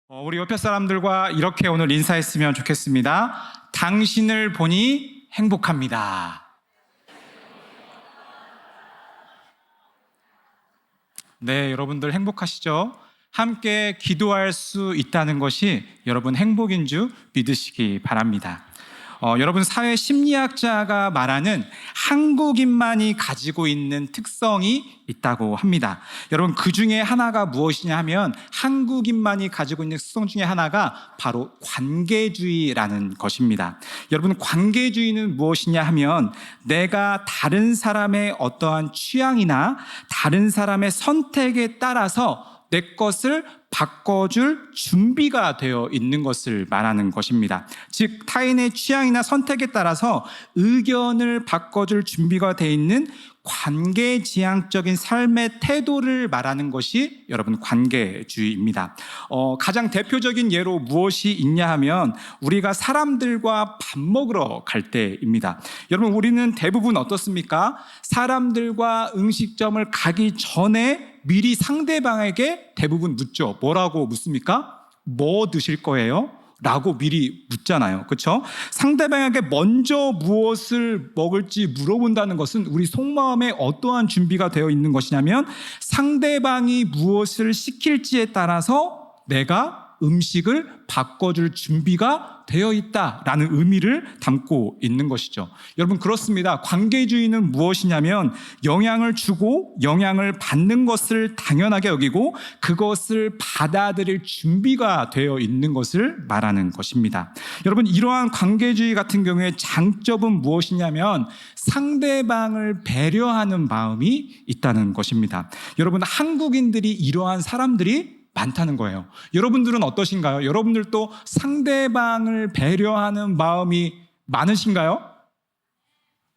우리 옆에 사람들과 이렇게 오늘 인사했으면 좋겠습니다. 당신을 보니 행복합니다. 네, 여러분들 행복하시죠? 함께 기도할 수 있다는 것이 여러분 행복인 줄 믿으시기 바랍니다. 여러분 사회 심리학자가 말하는 한국인만이 가지고 있는 특성이 있다고 합니다. 여러분 그 중에 하나가 무엇이냐 하면 한국인만이 가지고 있는 특성 중에 하나가 바로 관계주의라는 것입니다. 여러분 관계주의는 무엇이냐 하면 내가 다른 사람의 어떠한 취향이나 다른 사람의 선택에 따라서 내 것을 바꿔줄 준비가 되어 있는 것을 말하는 것입니다. 즉 타인의 취향이나 선택에 따라서 의견을 바꿔줄 준비가 되어 있는 관계지향적인 삶의 태도를 말하는 것이 여러분 관계주의입니다. 가장 대표적인 예로 무엇이 있냐 하면 우리가 사람들과 밥 먹으러 갈 때입니다. 여러분 우리는 대부분 어떻습니까? 사람들과 음식점을 가기 전에 미리 상대방에게 대부분 묻죠. 뭐라고 묻습니까? 뭐 드실 거예요? 라고 미리 묻잖아요. 그렇죠? 상대방에게 먼저 무엇을 먹을지 물어본다는 것은 우리 속마음에 어떠한 준비가 되어 있는 것이냐면 상대방이 무엇을 시킬지에 따라서 내가 음식을 바꿔줄 준비가 되어 있다라는 의미를 담고 있는 것이죠. 여러분 그렇습니다. 관계주의는 무엇이냐면 영향을 주고 영향을 받는 것을 당연하게 여기고 그것을 받아들일 준비가 되어 있는 것을 말하는 것입니다. 여러분 이러한 관계주의 같은 경우에 장점은 무엇이냐면 상대방을 배려하는 마음이 있다는 것입니다. 여러분 한국인들이 이러한 사람들이 많다는 거예요. 여러분들은 어떠신가요? 여러분들도 상대방을 배려하는 마음이 많으신가요?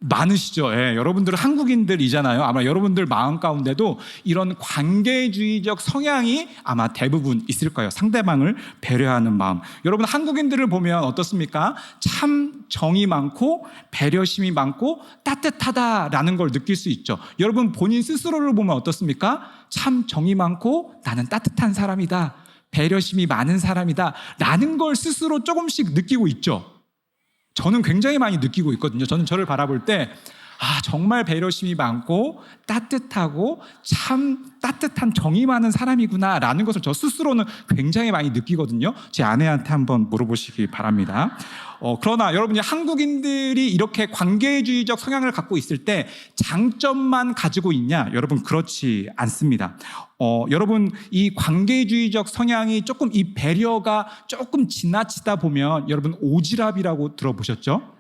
많으시죠. 예, 여러분들은 한국인들이잖아요. 아마 여러분들 마음 가운데도 이런 관계주의적 성향이 아마 대부분 있을 거예요. 상대방을 배려하는 마음. 여러분 한국인들을 보면 어떻습니까? 참 정이 많고 배려심이 많고 따뜻하다라는 걸 느낄 수 있죠. 여러분 본인 스스로를 보면 어떻습니까? 참 정이 많고 나는 따뜻한 사람이다. 배려심이 많은 사람이다. 라는 걸 스스로 조금씩 느끼고 있죠. 저는 굉장히 많이 느끼고 있거든요. 저는 저를 바라볼 때 정말 배려심이 많고 따뜻하고 참 따뜻한 정이 많은 사람이구나 라는 것을 저 스스로는 굉장히 많이 느끼거든요. 제 아내한테 한번 물어보시기 바랍니다. 그러나 여러분이 한국인들이 이렇게 관계주의적 성향을 갖고 있을 때 장점만 가지고 있냐? 여러분 그렇지 않습니다. 여러분 이 관계주의적 성향이 조금 이 배려가 조금 지나치다 보면 여러분 오지랖이라고 들어보셨죠?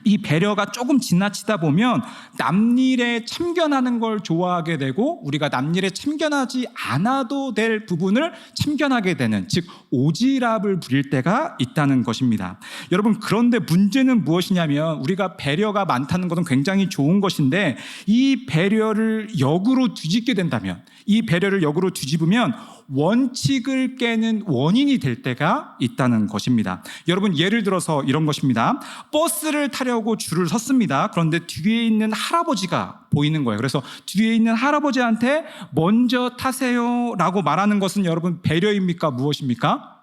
이 배려가 조금 지나치다 보면 남일에 참견하는 걸 좋아하게 되고 우리가 남일에 참견하지 않아도 될 부분을 참견하게 되는 즉 오지랖을 부릴 때가 있다는 것입니다. 여러분 그런데 문제는 무엇이냐면 우리가 배려가 많다는 것은 굉장히 좋은 것인데 이 배려를 역으로 뒤집게 된다면 이 배려를 역으로 뒤집으면 원칙을 깨는 원인이 될 때가 있다는 것입니다. 여러분 예를 들어서 이런 것입니다. 버스를 타려고 줄을 섰습니다. 그런데 뒤에 있는 할아버지가 보이는 거예요. 그래서 뒤에 있는 할아버지한테 먼저 타세요 라고 말하는 것은 여러분 배려입니까? 무엇입니까?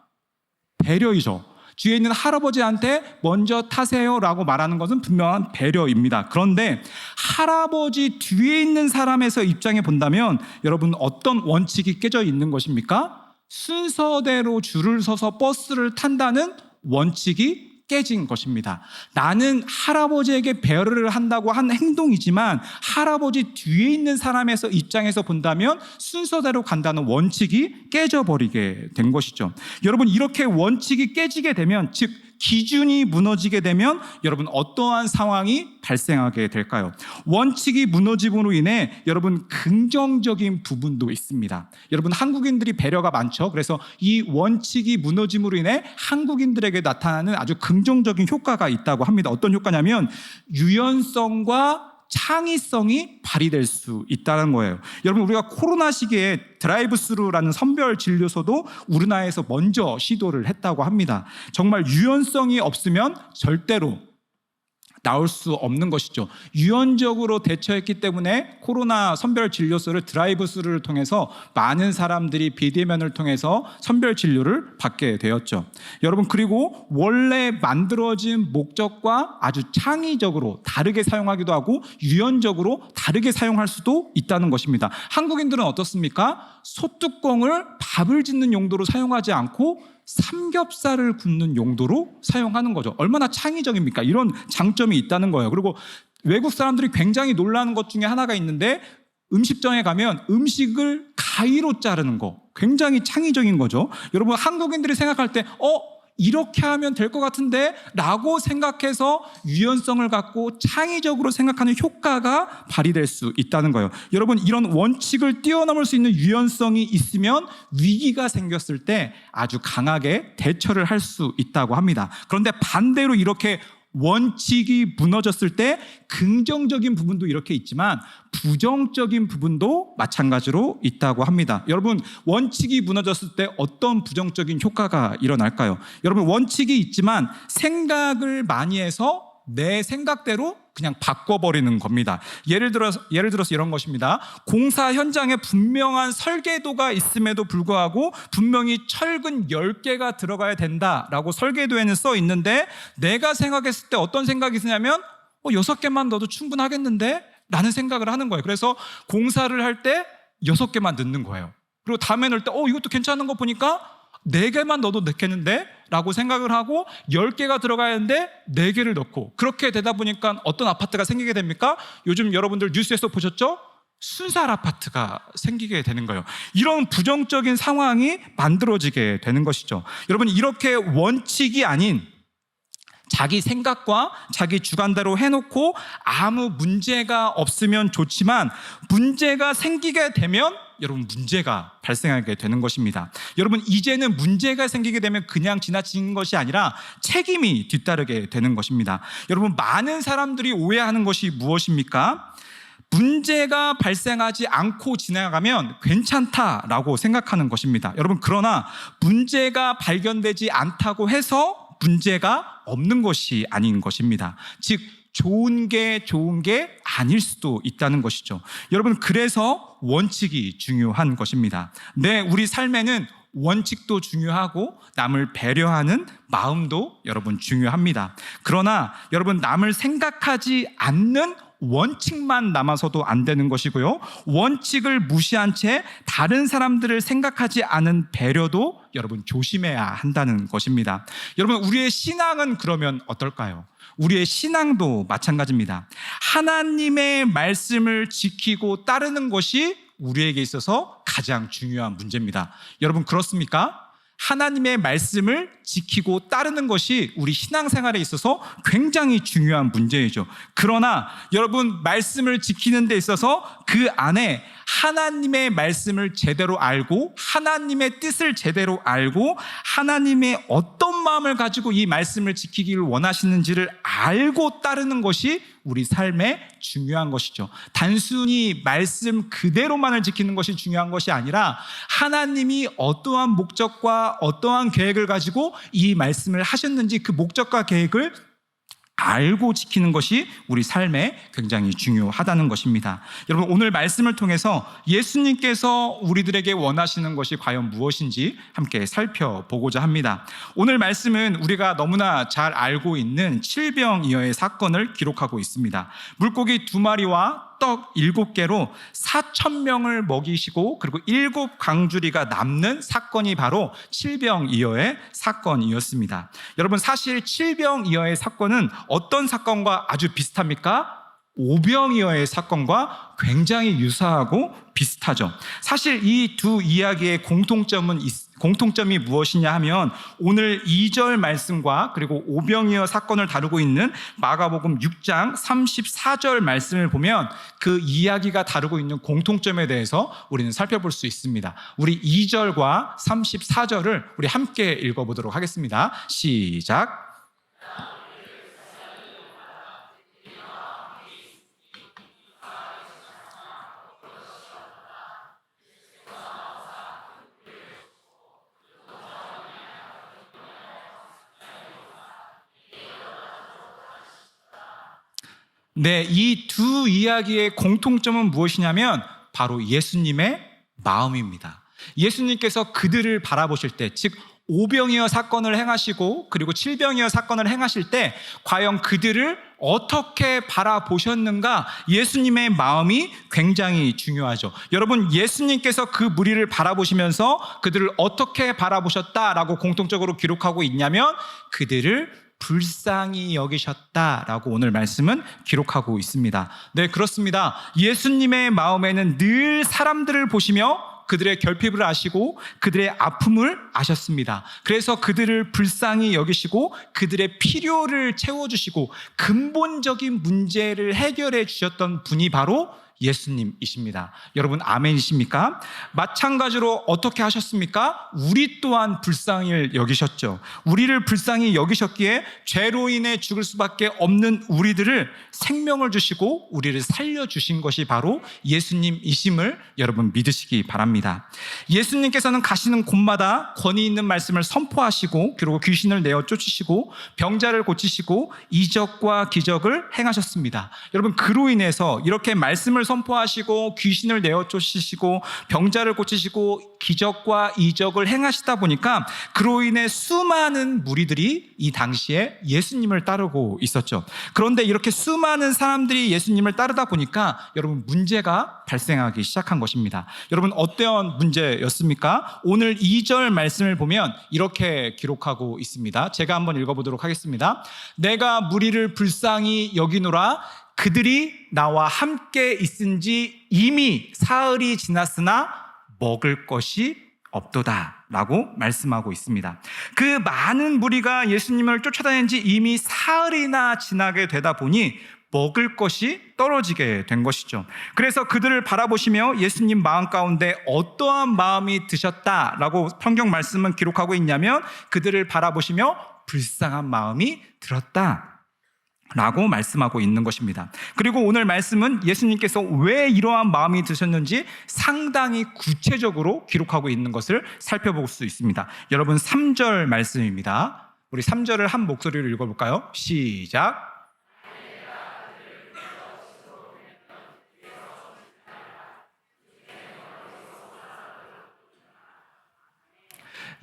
배려이죠. 뒤에 있는 할아버지한테 먼저 타세요 라고 말하는 것은 분명한 배려입니다. 그런데 할아버지 뒤에 있는 사람에서 입장에 본다면 여러분 어떤 원칙이 깨져 있는 것입니까? 순서대로 줄을 서서 버스를 탄다는 원칙이 깨진 것입니다. 나는 할아버지에게 배려를 한다고 한 행동이지만 할아버지 뒤에 있는 사람에서 입장에서 본다면 순서대로 간다는 원칙이 깨져버리게 된 것이죠. 여러분 이렇게 원칙이 깨지게 되면 즉 기준이 무너지게 되면 여러분 어떠한 상황이 발생하게 될까요? 원칙이 무너짐으로 인해 여러분 긍정적인 부분도 있습니다. 여러분 한국인들이 배려가 많죠. 그래서 이 원칙이 무너짐으로 인해 한국인들에게 나타나는 아주 긍정적인 효과가 있다고 합니다. 어떤 효과냐면 유연성과 창의성이 발휘될 수 있다는 거예요. 여러분 우리가 코로나 시기에 드라이브스루라는 선별 진료소도 우리나라에서 먼저 시도를 했다고 합니다. 정말 유연성이 없으면 절대로 나올 수 없는 것이죠. 유연적으로 대처했기 때문에 코로나 선별 진료소를 드라이브스루를 통해서 많은 사람들이 비대면을 통해서 선별 진료를 받게 되었죠. 여러분, 그리고 원래 만들어진 목적과 아주 창의적으로 다르게 사용하기도 하고 유연적으로 다르게 사용할 수도 있다는 것입니다. 한국인들은 어떻습니까? 소뚜껑을 밥을 짓는 용도로 사용하지 않고 삼겹살을 굽는 용도로 사용하는 거죠. 얼마나 창의적입니까? 이런 장점이 있다는 거예요. 그리고 외국 사람들이 굉장히 놀라는 것 중에 하나가 있는데, 음식점에 가면 음식을 가위로 자르는 거, 굉장히 창의적인 거죠. 여러분, 한국인들이 생각할 때 이렇게 하면 될 것 같은데 라고 생각해서 유연성을 갖고 창의적으로 생각하는 효과가 발휘될 수 있다는 거예요. 여러분, 이런 원칙을 뛰어넘을 수 있는 유연성이 있으면 위기가 생겼을 때 아주 강하게 대처를 할 수 있다고 합니다. 그런데 반대로 이렇게 원칙이 무너졌을 때 긍정적인 부분도 이렇게 있지만 부정적인 부분도 마찬가지로 있다고 합니다. 여러분, 원칙이 무너졌을 때 어떤 부정적인 효과가 일어날까요? 여러분, 원칙이 있지만 생각을 많이 해서 내 생각대로 그냥 바꿔버리는 겁니다. 예를 들어서 이런 것입니다. 공사 현장에 분명한 설계도가 있음에도 불구하고 분명히 철근 10개가 들어가야 된다라고 설계도에는 써 있는데, 내가 생각했을 때 어떤 생각이 드냐면 6개만 넣어도 충분하겠는데? 라는 생각을 하는 거예요. 그래서 공사를 할 때 6개만 넣는 거예요. 그리고 다음에 넣을 때 이것도 괜찮은 거 보니까 4개만 넣어도 넣겠는데? 라고 생각을 하고 10개가 들어가야 하는데 4개를 넣고, 그렇게 되다 보니까 어떤 아파트가 생기게 됩니까? 요즘 여러분들 뉴스에서 보셨죠? 순살 아파트가 생기게 되는 거예요. 이런 부정적인 상황이 만들어지게 되는 것이죠. 여러분, 이렇게 원칙이 아닌 자기 생각과 자기 주관대로 해놓고 아무 문제가 없으면 좋지만, 문제가 생기게 되면 여러분 문제가 발생하게 되는 것입니다. 여러분, 이제는 문제가 생기게 되면 그냥 지나치는 것이 아니라 책임이 뒤따르게 되는 것입니다. 여러분, 많은 사람들이 오해하는 것이 무엇입니까? 문제가 발생하지 않고 지나가면 괜찮다라고 생각하는 것입니다. 여러분, 그러나 문제가 발견되지 않다고 해서 문제가 없는 것이 아닌 것입니다. 즉, 좋은 게 아닐 수도 있다는 것이죠. 여러분, 그래서 원칙이 중요한 것입니다. 우리 삶에는 원칙도 중요하고 남을 배려하는 마음도 여러분 중요합니다. 그러나 여러분, 남을 생각하지 않는 원칙만 남아서도 안 되는 것이고요, 원칙을 무시한 채 다른 사람들을 생각하지 않은 배려도 여러분 조심해야 한다는 것입니다. 여러분, 우리의 신앙은 그러면 어떨까요? 우리의 신앙도 마찬가지입니다. 하나님의 말씀을 지키고 따르는 것이 우리에게 있어서 가장 중요한 문제입니다. 여러분, 그렇습니까? 하나님의 말씀을 지키고 따르는 것이 우리 신앙생활에 있어서 굉장히 중요한 문제이죠. 그러나 여러분, 말씀을 지키는 데 있어서 그 안에 하나님의 말씀을 제대로 알고 하나님의 뜻을 제대로 알고 하나님의 어떤 마음을 가지고 이 말씀을 지키기를 원하시는지를 알고 따르는 것이 우리 삶에 중요한 것이죠. 단순히 말씀 그대로만을 지키는 것이 중요한 것이 아니라 하나님이 어떠한 목적과 어떠한 계획을 가지고 이 말씀을 하셨는지 그 목적과 계획을 알고 지키는 것이 우리 삶에 굉장히 중요하다는 것입니다. 여러분, 오늘 말씀을 통해서 예수님께서 우리들에게 원하시는 것이 과연 무엇인지 함께 살펴보고자 합니다. 오늘 말씀은 우리가 너무나 잘 알고 있는 칠병이어의 사건을 기록하고 있습니다. 물고기 2마리와 떡 7개로 4,000명을 먹이시고 그리고 7광주리가 남는 사건이 바로 칠병이어의 사건이었습니다. 여러분, 사실 칠병이어의 사건은 어떤 사건과 아주 비슷합니까? 오병이어의 사건과 굉장히 유사하고 비슷하죠. 사실 이 두 이야기의 공통점이 무엇이냐 하면, 오늘 2절 말씀과 그리고 오병이어 사건을 다루고 있는 마가복음 6장 34절 말씀을 보면 그 이야기가 다루고 있는 공통점에 대해서 우리는 살펴볼 수 있습니다. 우리 2절과 34절을 우리 함께 읽어보도록 하겠습니다. 시작. 네, 이 두 이야기의 공통점은 무엇이냐면 바로 예수님의 마음입니다. 예수님께서 그들을 바라보실 때, 즉 오병이어 사건을 행하시고 그리고 칠병이어 사건을 행하실 때 과연 그들을 어떻게 바라보셨는가, 예수님의 마음이 굉장히 중요하죠. 여러분, 예수님께서 그 무리를 바라보시면서 그들을 어떻게 바라보셨다라고 공통적으로 기록하고 있냐면 그들을 불쌍히 여기셨다라고 오늘 말씀은 기록하고 있습니다. 네, 그렇습니다. 예수님의 마음에는 늘 사람들을 보시며 그들의 결핍을 아시고 그들의 아픔을 아셨습니다. 그래서 그들을 불쌍히 여기시고 그들의 필요를 채워주시고 근본적인 문제를 해결해 주셨던 분이 바로 예수님이십니다. 여러분, 아멘이십니까? 마찬가지로 어떻게 하셨습니까? 우리 또한 불쌍히 여기셨죠. 우리를 불쌍히 여기셨기에 죄로 인해 죽을 수밖에 없는 우리들을 생명을 주시고 우리를 살려주신 것이 바로 예수님이심을 여러분 믿으시기 바랍니다. 예수님께서는 가시는 곳마다 권위 있는 말씀을 선포하시고 그리고 귀신을 내어 쫓으시고 병자를 고치시고 이적과 기적을 행하셨습니다. 여러분, 그로 인해서 이렇게 말씀을 선포하시고 귀신을 내어 쫓으시고 병자를 고치시고 기적과 이적을 행하시다 보니까 그로 인해 수많은 무리들이 이 당시에 예수님을 따르고 있었죠. 그런데 이렇게 수많은 사람들이 예수님을 따르다 보니까 여러분, 문제가 발생하기 시작한 것입니다. 여러분, 어떤 문제였습니까? 오늘 2절 말씀을 보면 이렇게 기록하고 있습니다. 제가 한번 읽어보도록 하겠습니다. 내가 무리를 불쌍히 여기노라. 그들이 나와 함께 있은지 이미 사흘이 지났으나 먹을 것이 없도다 라고 말씀하고 있습니다. 그 많은 무리가 예수님을 쫓아다닌 지 이미 사흘이나 지나게 되다 보니 먹을 것이 떨어지게 된 것이죠. 그래서 그들을 바라보시며 예수님 마음 가운데 어떠한 마음이 드셨다라고 성경 말씀은 기록하고 있냐면 그들을 바라보시며 불쌍한 마음이 들었다 라고 말씀하고 있는 것입니다. 그리고 오늘 말씀은 예수님께서 왜 이러한 마음이 드셨는지 상당히 구체적으로 기록하고 있는 것을 살펴볼 수 있습니다. 여러분, 3절 말씀입니다. 우리 3절을 한 목소리로 읽어볼까요? 시작.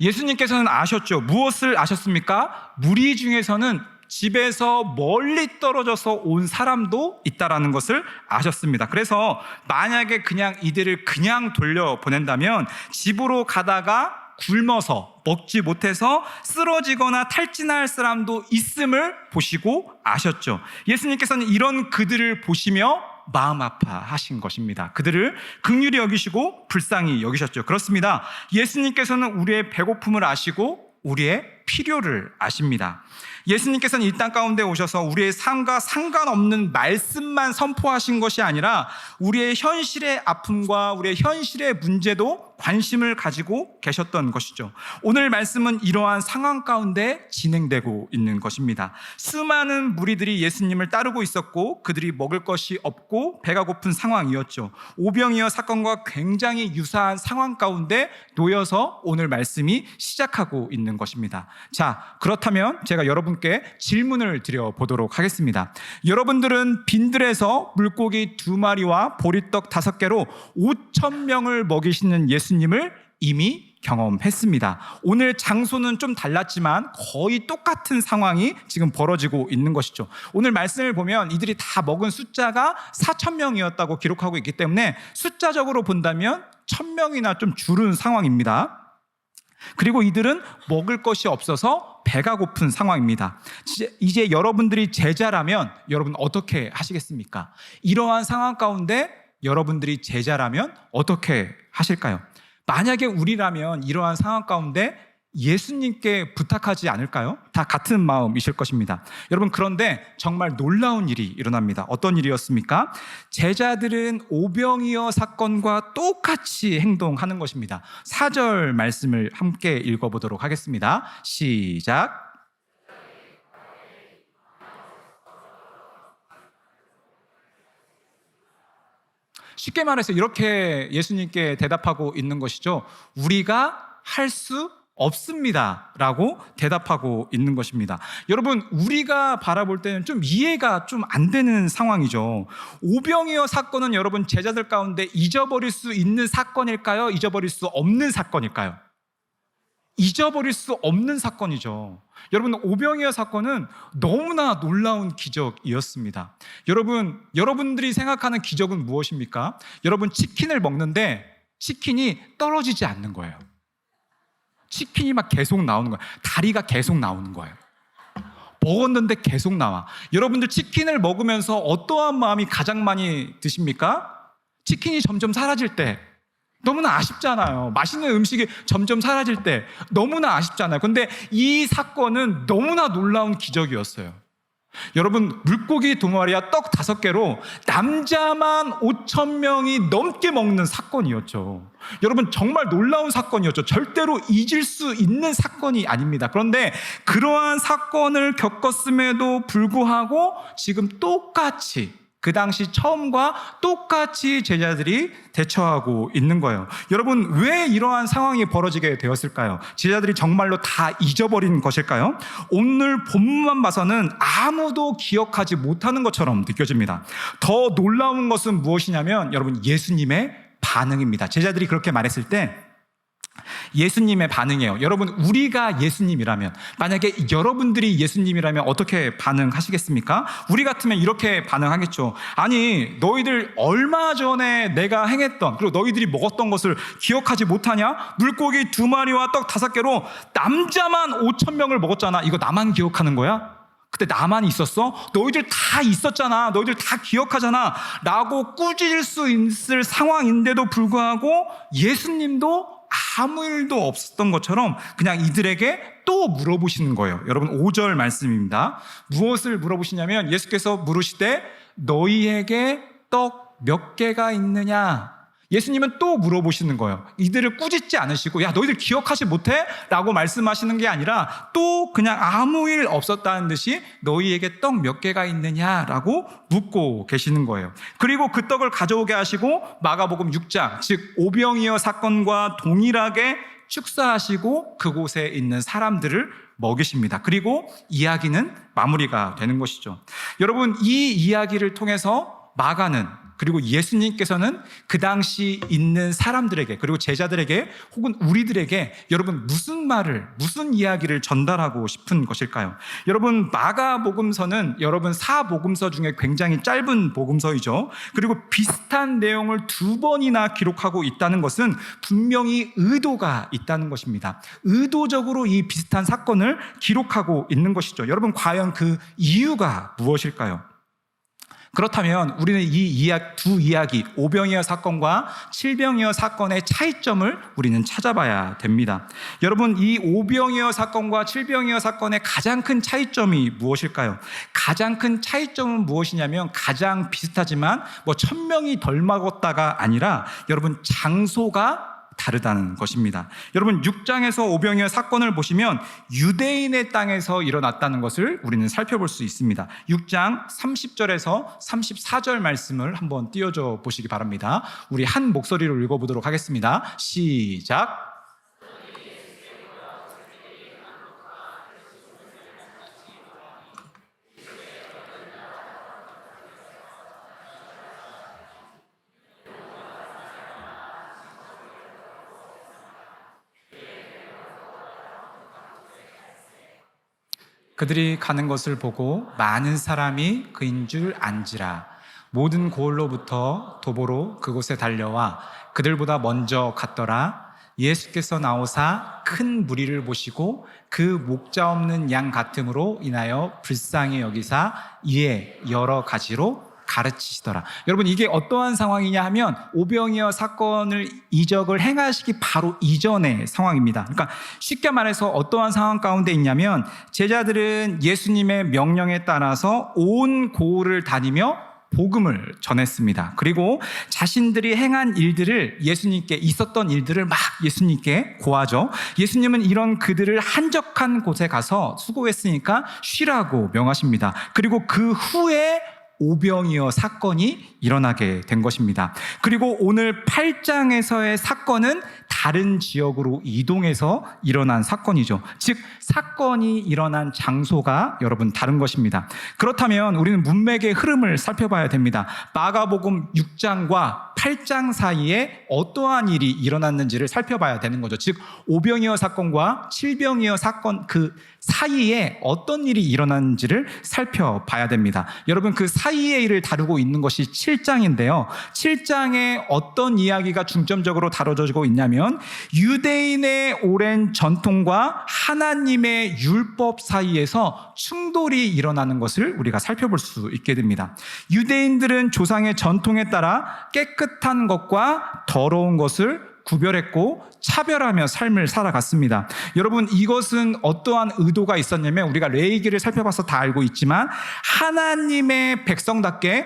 예수님께서는 아셨죠. 무엇을 아셨습니까? 무리 중에서는 집에서 멀리 떨어져서 온 사람도 있다라는 것을 아셨습니다. 그래서 만약에 그냥 이들을 그냥 돌려보낸다면 집으로 가다가 굶어서 먹지 못해서 쓰러지거나 탈진할 사람도 있음을 보시고 아셨죠. 예수님께서는 이런 그들을 보시며 마음 아파하신 것입니다. 그들을 긍휼히 여기시고 불쌍히 여기셨죠. 그렇습니다. 예수님께서는 우리의 배고픔을 아시고 우리의 필요를 아십니다. 예수님께서는 이 땅 가운데 오셔서 우리의 삶과 상관없는 말씀만 선포하신 것이 아니라 우리의 현실의 아픔과 우리의 현실의 문제도 관심을 가지고 계셨던 것이죠. 오늘 말씀은 이러한 상황 가운데 진행되고 있는 것입니다. 수많은 무리들이 예수님을 따르고 있었고 그들이 먹을 것이 없고 배가 고픈 상황이었죠. 오병이어 사건과 굉장히 유사한 상황 가운데 놓여서 오늘 말씀이 시작하고 있는 것입니다. 자, 그렇다면 제가 여러분께 질문을 드려보도록 하겠습니다. 여러분들은 빈들에서 물고기 2마리와 보리떡 5개로 5,000명을 먹이시는 예수님을 이미 경험했습니다. 오늘 장소는 좀 달랐지만 거의 똑같은 상황이 지금 벌어지고 있는 것이죠. 오늘 말씀을 보면 이들이 다 먹은 숫자가 4,000명이었다고 기록하고 있기 때문에 숫자적으로 본다면 1,000명이나 좀 줄은 상황입니다. 그리고 이들은 먹을 것이 없어서 배가 고픈 상황입니다. 이제 여러분들이 제자라면 여러분 어떻게 하시겠습니까? 이러한 상황 가운데 여러분들이 제자라면 어떻게 하실까요? 만약에 우리라면 이러한 상황 가운데 예수님께 부탁하지 않을까요? 다 같은 마음이실 것입니다. 여러분, 그런데 정말 놀라운 일이 일어납니다. 어떤 일이었습니까? 제자들은 오병이어 사건과 똑같이 행동하는 것입니다. 4절 말씀을 함께 읽어보도록 하겠습니다. 시작. 쉽게 말해서 이렇게 예수님께 대답하고 있는 것이죠. 우리가 할 수 없습니다 라고 대답하고 있는 것입니다. 여러분, 우리가 바라볼 때는 좀 이해가 좀 안 되는 상황이죠. 오병이어 사건은 여러분, 제자들 가운데 잊어버릴 수 있는 사건일까요? 잊어버릴 수 없는 사건일까요? 잊어버릴 수 없는 사건이죠. 여러분, 오병이어 사건은 너무나 놀라운 기적이었습니다. 여러분들이 생각하는 기적은 무엇입니까? 여러분, 치킨을 먹는데 치킨이 떨어지지 않는 거예요. 치킨이 막 계속 나오는 거예요. 다리가 계속 나오는 거예요. 먹었는데 계속 나와. 여러분들 치킨을 먹으면서 어떠한 마음이 가장 많이 드십니까? 치킨이 점점 사라질 때 너무나 아쉽잖아요. 맛있는 음식이 점점 사라질 때 너무나 아쉽잖아요. 근데 이 사건은 너무나 놀라운 기적이었어요. 여러분, 물고기 2마리와 떡 5개로 남자만 5,000명이 넘게 먹는 사건이었죠. 여러분, 정말 놀라운 사건이었죠. 절대로 잊을 수 있는 사건이 아닙니다. 그런데 그러한 사건을 겪었음에도 불구하고 지금 똑같이, 그 당시 처음과 똑같이 제자들이 대처하고 있는 거예요. 여러분, 왜 이러한 상황이 벌어지게 되었을까요? 제자들이 정말로 다 잊어버린 것일까요? 오늘 본문만 봐서는 아무도 기억하지 못하는 것처럼 느껴집니다. 더 놀라운 것은 무엇이냐면 여러분, 예수님의 반응입니다. 제자들이 그렇게 말했을 때 예수님의 반응이에요. 여러분, 우리가 예수님이라면, 만약에 여러분들이 예수님이라면 어떻게 반응하시겠습니까? 우리 같으면 이렇게 반응하겠죠. 아니, 너희들 얼마 전에 내가 행했던, 그리고 너희들이 먹었던 것을 기억하지 못하냐? 물고기 2마리와 떡 5개로 남자만 5,000명을 먹었잖아. 이거 나만 기억하는 거야? 그때 나만 있었어? 너희들 다 있었잖아. 너희들 다 기억하잖아 라고 꾸짖을 수 있을 상황인데도 불구하고 예수님도 아무 일도 없었던 것처럼 그냥 이들에게 또 물어보시는 거예요. 여러분, 5절 말씀입니다. 무엇을 물어보시냐면 예수께서 물으시되 너희에게 떡 몇 개가 있느냐? 예수님은 또 물어보시는 거예요. 이들을 꾸짖지 않으시고 야, 너희들 기억하지 못해? 라고 말씀하시는 게 아니라 또 그냥 아무 일 없었다는 듯이 너희에게 떡 몇 개가 있느냐라고 묻고 계시는 거예요. 그리고 그 떡을 가져오게 하시고 마가복음 6장, 즉 오병이어 사건과 동일하게 축사하시고 그곳에 있는 사람들을 먹이십니다. 그리고 이야기는 마무리가 되는 것이죠. 여러분, 이 이야기를 통해서 마가는, 그리고 예수님께서는 그 당시 있는 사람들에게, 그리고 제자들에게, 혹은 우리들에게 여러분 무슨 이야기를 전달하고 싶은 것일까요? 여러분, 마가복음서는 여러분 4복음서 중에 굉장히 짧은 복음서이죠. 그리고 비슷한 내용을 2번이나 기록하고 있다는 것은 분명히 의도가 있다는 것입니다. 의도적으로 이 비슷한 사건을 기록하고 있는 것이죠. 여러분, 과연 그 이유가 무엇일까요? 그렇다면 우리는 이 두 이야기, 오병이어 사건과 칠병이어 사건의 차이점을 우리는 찾아봐야 됩니다. 여러분, 이 오병이어 사건과 칠병이어 사건의 가장 큰 차이점이 무엇일까요? 가장 큰 차이점은 무엇이냐면 가장 비슷하지만 1,000명이 덜 먹었다가 아니라 여러분, 장소가 다르다는 것입니다. 여러분, 6장에서 오병이어 사건을 보시면 유대인의 땅에서 일어났다는 것을 우리는 살펴볼 수 있습니다. 6장 30절에서 34절 말씀을 한번 띄워줘 보시기 바랍니다. 우리 한 목소리로 읽어보도록 하겠습니다. 시작. 그들이 가는 것을 보고 많은 사람이 그인 줄 안지라. 모든 고을로부터 도보로 그곳에 달려와 그들보다 먼저 갔더라. 예수께서 나오사 큰 무리를 보시고 그 목자 없는 양 같음으로 인하여 불쌍히 여기사 이에 여러 가지로 가르치시더라. 여러분, 이게 어떠한 상황이냐 하면 오병이어 사건을 이적을 행하시기 바로 이전의 상황입니다. 그러니까 쉽게 말해서 어떠한 상황 가운데 있냐면 제자들은 예수님의 명령에 따라서 온 고을을 다니며 복음을 전했습니다. 그리고 자신들이 행한 일들을, 예수님께 있었던 일들을 막 예수님께 고하죠. 예수님은 이런 그들을 한적한 곳에 가서 수고했으니까 쉬라고 명하십니다. 그리고 그 후에 오병이어 사건이 일어나게 된 것입니다. 그리고 오늘 8장에서의 사건은 다른 지역으로 이동해서 일어난 사건이죠. 즉 사건이 일어난 장소가 여러분 다른 것입니다. 그렇다면 우리는 문맥의 흐름을 살펴봐야 됩니다. 마가복음 6장과 8장 사이에 어떠한 일이 일어났는지를 살펴봐야 되는 거죠. 즉 오병이어 사건과 칠병이어 사건 그 사이에 어떤 일이 일어났는지를 살펴봐야 됩니다. 여러분 그 사이의 일을 다루고 있는 것이 7장인데요. 7장에 어떤 이야기가 중점적으로 다뤄지고 있냐면 유대인의 오랜 전통과 하나님의 율법 사이에서 충돌이 일어나는 것을 우리가 살펴볼 수 있게 됩니다. 유대인들은 조상의 전통에 따라 깨끗한 것과 더러운 것을 구별했고 차별하며 삶을 살아갔습니다. 여러분 이것은 어떠한 의도가 있었냐면 우리가 레위기를 살펴봐서 다 알고 있지만 하나님의 백성답게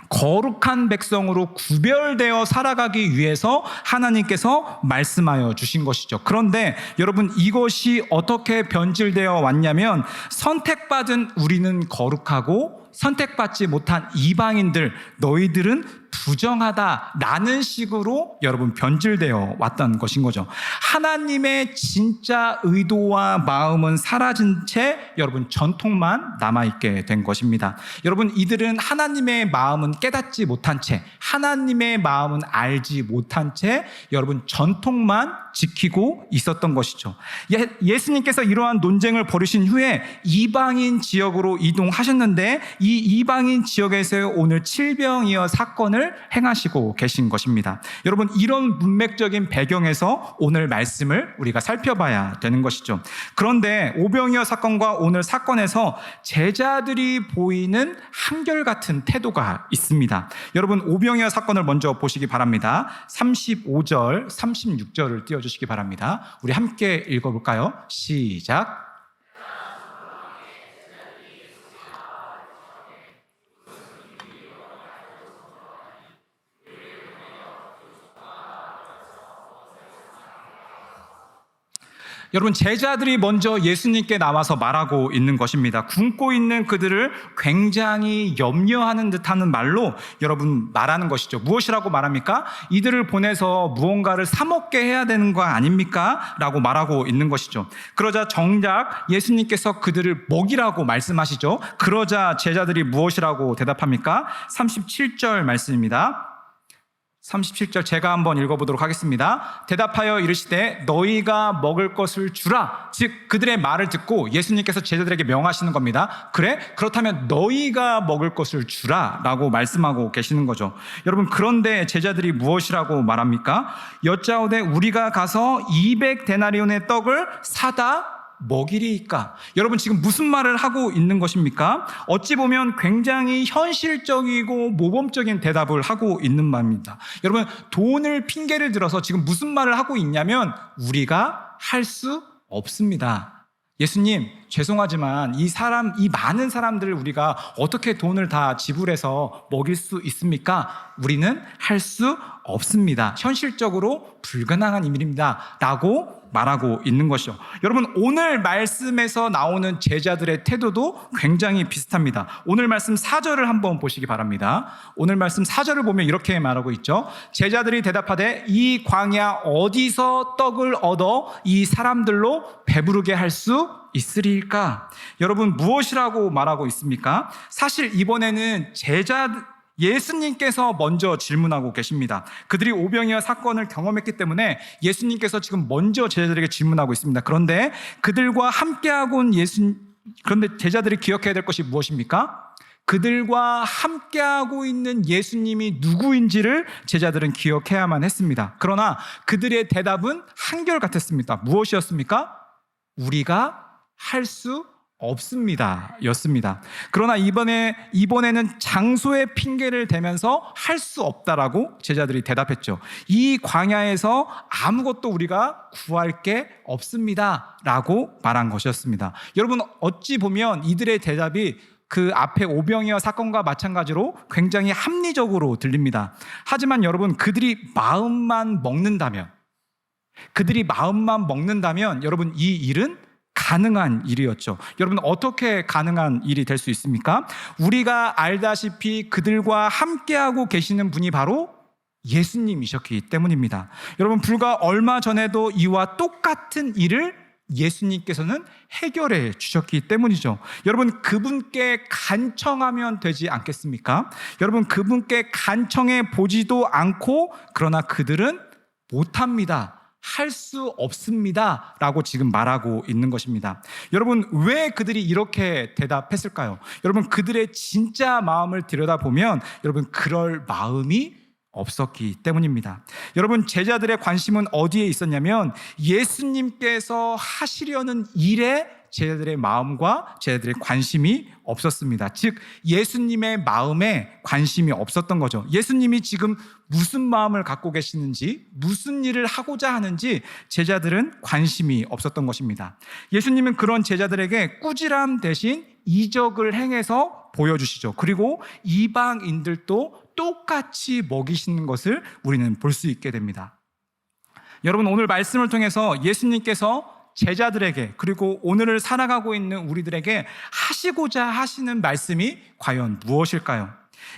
거룩한 백성으로 구별되어 살아가기 위해서 하나님께서 말씀하여 주신 것이죠. 그런데 여러분 이것이 어떻게 변질되어 왔냐면 선택받은 우리는 거룩하고 선택받지 못한 이방인들 너희들은 부정하다라는 식으로 여러분 변질되어 왔던 것인 거죠. 하나님의 진짜 의도와 마음은 사라진 채 여러분 전통만 남아있게 된 것입니다. 여러분 이들은 하나님의 마음은 깨닫지 못한 채 하나님의 마음은 알지 못한 채 여러분 전통만 지키고 있었던 것이죠. 예수님께서 이러한 논쟁을 벌이신 후에 이방인 지역으로 이동하셨는데 이 이방인 지역에서 오늘 칠병이어 사건을 행하시고 계신 것입니다. 여러분 이런 문맥적인 배경에서 오늘 말씀을 우리가 살펴봐야 되는 것이죠. 그런데 오병이어 사건과 오늘 사건에서 제자들이 보이는 한결같은 태도가 있습니다. 여러분 오병이어 사건을 먼저 보시기 바랍니다. 35절, 36절을 띄워주시기 바랍니다. 우리 함께 읽어볼까요? 시작. 여러분 제자들이 먼저 예수님께 나와서 말하고 있는 것입니다. 굶고 있는 그들을 굉장히 염려하는 듯하는 말로 여러분 말하는 것이죠. 무엇이라고 말합니까? 이들을 보내서 무언가를 사 먹게 해야 되는 거 아닙니까? 라고 말하고 있는 것이죠. 그러자 정작 예수님께서 그들을 먹이라고 말씀하시죠. 그러자 제자들이 무엇이라고 대답합니까? 37절 말씀입니다. 37절 제가 한번 읽어보도록 하겠습니다. 대답하여 이르시되 너희가 먹을 것을 주라. 즉 그들의 말을 듣고 예수님께서 제자들에게 명하시는 겁니다. 그래? 그렇다면 너희가 먹을 것을 주라 라고 말씀하고 계시는 거죠. 여러분 그런데 제자들이 무엇이라고 말합니까? 여짜오되 우리가 가서 200데나리온의 떡을 사다 먹이리이까? 여러분 지금 무슨 말을 하고 있는 것입니까? 어찌 보면 굉장히 현실적이고 모범적인 대답을 하고 있는 말입니다. 여러분 돈을 핑계를 들어서 지금 무슨 말을 하고 있냐면 우리가 할 수 없습니다. 예수님 죄송하지만 이 많은 사람들을 우리가 어떻게 돈을 다 지불해서 먹일 수 있습니까? 우리는 할 수 없습니다. 현실적으로 불가능한 일입니다 라고 말하고 있는 것이죠. 여러분 오늘 말씀에서 나오는 제자들의 태도도 굉장히 비슷합니다. 오늘 말씀 4절을 한번 보시기 바랍니다. 오늘 말씀 4절을 보면 이렇게 말하고 있죠. 제자들이 대답하되 이 광야 어디서 떡을 얻어 이 사람들로 배부르게 할 수 있으리일까? 여러분 무엇이라고 말하고 있습니까? 사실 이번에는 예수님께서 먼저 질문하고 계십니다. 그들이 오병이어 사건을 경험했기 때문에 예수님께서 지금 먼저 제자들에게 질문하고 있습니다. 그런데 그들과 함께하고 온 그런데 제자들이 기억해야 될 것이 무엇입니까? 그들과 함께하고 있는 예수님이 누구인지를 제자들은 기억해야만 했습니다. 그러나 그들의 대답은 한결같았습니다. 무엇이었습니까? 우리가 할 수 없습니다 였습니다. 그러나 이번에는 장소의 핑계를 대면서 할 수 없다라고 제자들이 대답했죠. 이 광야에서 아무것도 우리가 구할 게 없습니다 라고 말한 것이었습니다. 여러분 어찌 보면 이들의 대답이 그 앞에 오병이어 사건과 마찬가지로 굉장히 합리적으로 들립니다. 하지만 여러분 그들이 마음만 먹는다면 여러분 이 일은 가능한 일이었죠. 여러분, 어떻게 가능한 일이 될 수 있습니까? 우리가 알다시피 그들과 함께하고 계시는 분이 바로 예수님이셨기 때문입니다. 여러분, 불과 얼마 전에도 이와 똑같은 일을 예수님께서는 해결해 주셨기 때문이죠. 여러분, 그분께 간청하면 되지 않겠습니까? 여러분, 그분께 간청해 보지도 않고 그러나 그들은 못합니다, 할 수 없습니다 라고 지금 말하고 있는 것입니다. 여러분, 왜 그들이 이렇게 대답했을까요? 여러분, 그들의 진짜 마음을 들여다보면 여러분, 그럴 마음이 없었기 때문입니다. 여러분, 제자들의 관심은 어디에 있었냐면 예수님께서 하시려는 일에 제자들의 마음과 제자들의 관심이 없었습니다. 즉, 예수님의 마음에 관심이 없었던 거죠. 예수님이 지금 무슨 마음을 갖고 계시는지, 무슨 일을 하고자 하는지 제자들은 관심이 없었던 것입니다. 예수님은 그런 제자들에게 꾸지람 대신 이적을 행해서 보여주시죠. 그리고 이방인들도 똑같이 먹이시는 것을 우리는 볼 수 있게 됩니다. 여러분, 오늘 말씀을 통해서 예수님께서 제자들에게, 그리고 오늘을 살아가고 있는 우리들에게 하시고자 하시는 말씀이 과연 무엇일까요?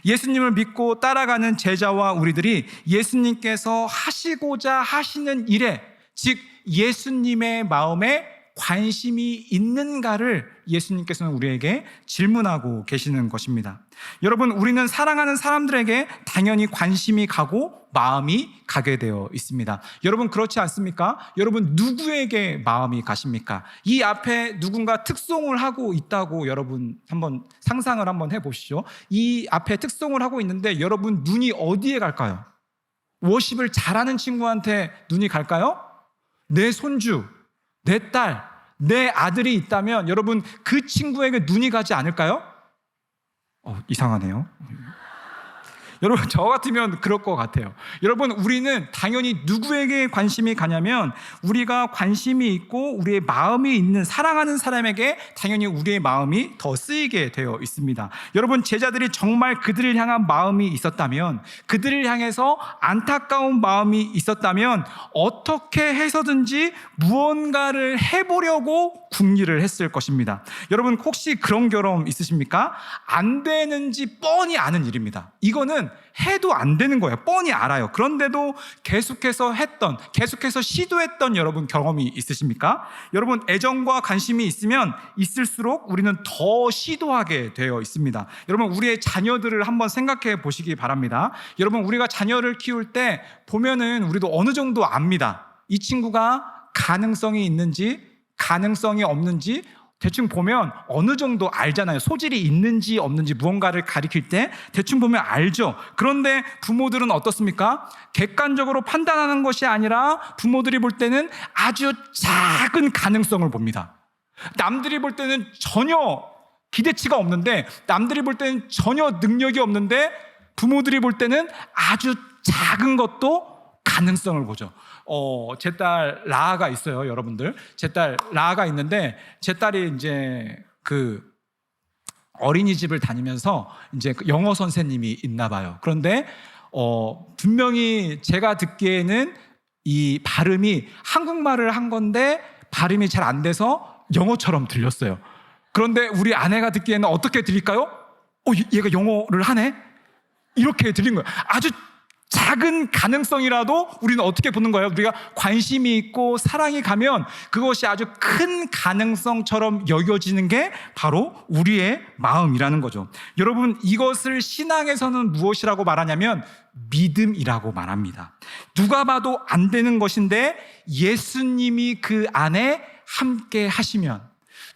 예수님을 믿고 따라가는 제자와 우리들이 예수님께서 하시고자 하시는 일에, 즉 예수님의 마음에 관심이 있는가를 예수님께서는 우리에게 질문하고 계시는 것입니다. 여러분, 우리는 사랑하는 사람들에게 당연히 관심이 가고 마음이 가게 되어 있습니다. 여러분, 그렇지 않습니까? 여러분, 누구에게 마음이 가십니까? 이 앞에 누군가 특송을 하고 있다고 여러분 한번 상상을 한번 해보시죠. 이 앞에 특송을 하고 있는데 여러분 눈이 어디에 갈까요? 워십을 잘하는 친구한테 눈이 갈까요? 내 손주, 내 딸, 내 아들이 있다면 여러분 그 친구에게 눈이 가지 않을까요? 이상하네요. 여러분, 저 같으면 그럴 것 같아요. 여러분, 우리는 당연히 누구에게 관심이 가냐면 우리가 관심이 있고 우리의 마음이 있는 사랑하는 사람에게 당연히 우리의 마음이 더 쓰이게 되어 있습니다. 여러분, 제자들이 정말 그들을 향한 마음이 있었다면, 그들을 향해서 안타까운 마음이 있었다면 어떻게 해서든지 무언가를 해보려고 궁리를 했을 것입니다. 여러분, 혹시 그런 경험 있으십니까? 안 되는지 뻔히 아는 일입니다. 이거는 해도 안 되는 거예요. 뻔히 알아요. 그런데도 계속해서 시도했던 여러분 경험이 있으십니까? 여러분, 애정과 관심이 있으면 있을수록 우리는 더 시도하게 되어 있습니다. 여러분, 우리의 자녀들을 한번 생각해 보시기 바랍니다. 여러분, 우리가 자녀를 키울 때 보면은 우리도 어느 정도 압니다. 이 친구가 가능성이 있는지 가능성이 없는지 대충 보면 어느 정도 알잖아요. 소질이 있는지 없는지 무언가를 가리킬 때 대충 보면 알죠. 그런데 부모들은 어떻습니까? 객관적으로 판단하는 것이 아니라 부모들이 볼 때는 아주 작은 가능성을 봅니다. 남들이 볼 때는 전혀 기대치가 없는데, 남들이 볼 때는 전혀 능력이 없는데 부모들이 볼 때는 아주 작은 것도 가능성을 보죠. 제 딸 라아가 있어요, 여러분들. 제 딸 라아가 있는데, 제 딸이 이제 그 어린이집을 다니면서 이제 영어 선생님이 있나 봐요. 그런데 분명히 제가 듣기에는 이 발음이 한국말을 한 건데 발음이 잘 안 돼서 영어처럼 들렸어요. 그런데 우리 아내가 듣기에는 어떻게 들릴까요? 얘가 영어를 하네? 이렇게 들린 거예요. 아주 작은 가능성이라도 우리는 어떻게 보는 거예요? 우리가 관심이 있고 사랑이 가면 그것이 아주 큰 가능성처럼 여겨지는 게 바로 우리의 마음이라는 거죠. 여러분, 이것을 신앙에서는 무엇이라고 말하냐면 믿음이라고 말합니다. 누가 봐도 안 되는 것인데 예수님이 그 안에 함께 하시면,